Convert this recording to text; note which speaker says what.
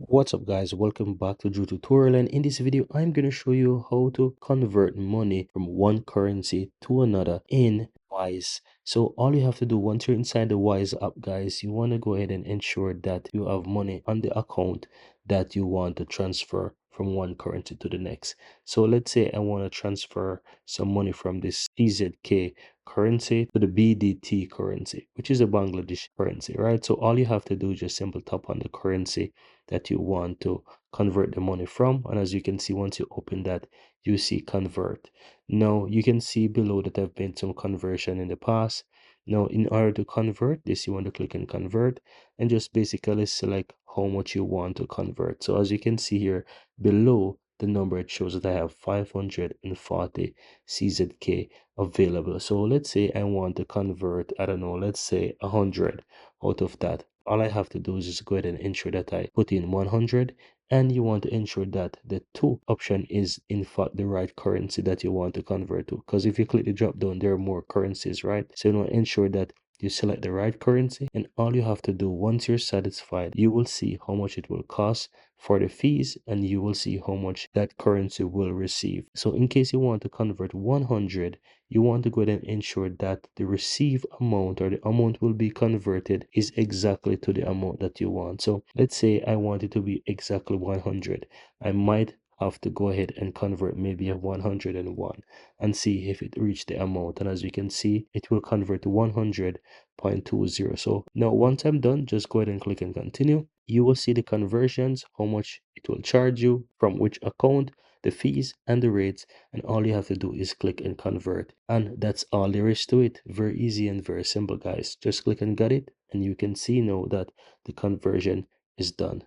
Speaker 1: What's up guys, welcome back to Drew Tutorial, and in this video I'm going to show you how to convert money from one currency to another in Wise. So all you have to do once you're inside the Wise app, guys, you want to go ahead and ensure that you have money on the account that you want to transfer from one currency to the next. So let's say I want to transfer some money from this CZK currency to the BDT currency, which is a Bangladesh currency, right? So all you have to do is just simple tap on the currency that you want to convert the money from, and as you can see, once you open that, you see convert. Now you can see below that I've made some conversion in the past. Now in order to convert this, you want to click on convert and just basically select how much you want to convert. So as you can see here below the number, it shows that I have 540 CZK available. So let's say I want to convert, I don't know, let's say 100 out of that. All I have to do is just go ahead and ensure that I put in 100, and you want to ensure that the two option is in fact the right currency that you want to convert to, because if you click the drop down there are more currencies, right? So you want to ensure that you select the right currency, and all you have to do once you're satisfied, you will see how much it will cost for the fees, and you will see how much that currency will receive. So in case you want to convert 100, you want to go ahead and ensure that the receive amount, or the amount will be converted, is exactly to the amount that you want. So let's say I want it to be exactly 100. I might have to go ahead and convert maybe a 101 and see if it reached the amount. And as you can see, it will convert to 100.20. So now once I'm done, just go ahead and click and continue. You will see the conversions, how much it will charge you, from which account, the fees and the rates, and all you have to do is click and convert, and that's all there is to it. Very easy and very simple, guys. Just click and get it, and you can see now that the conversion is done.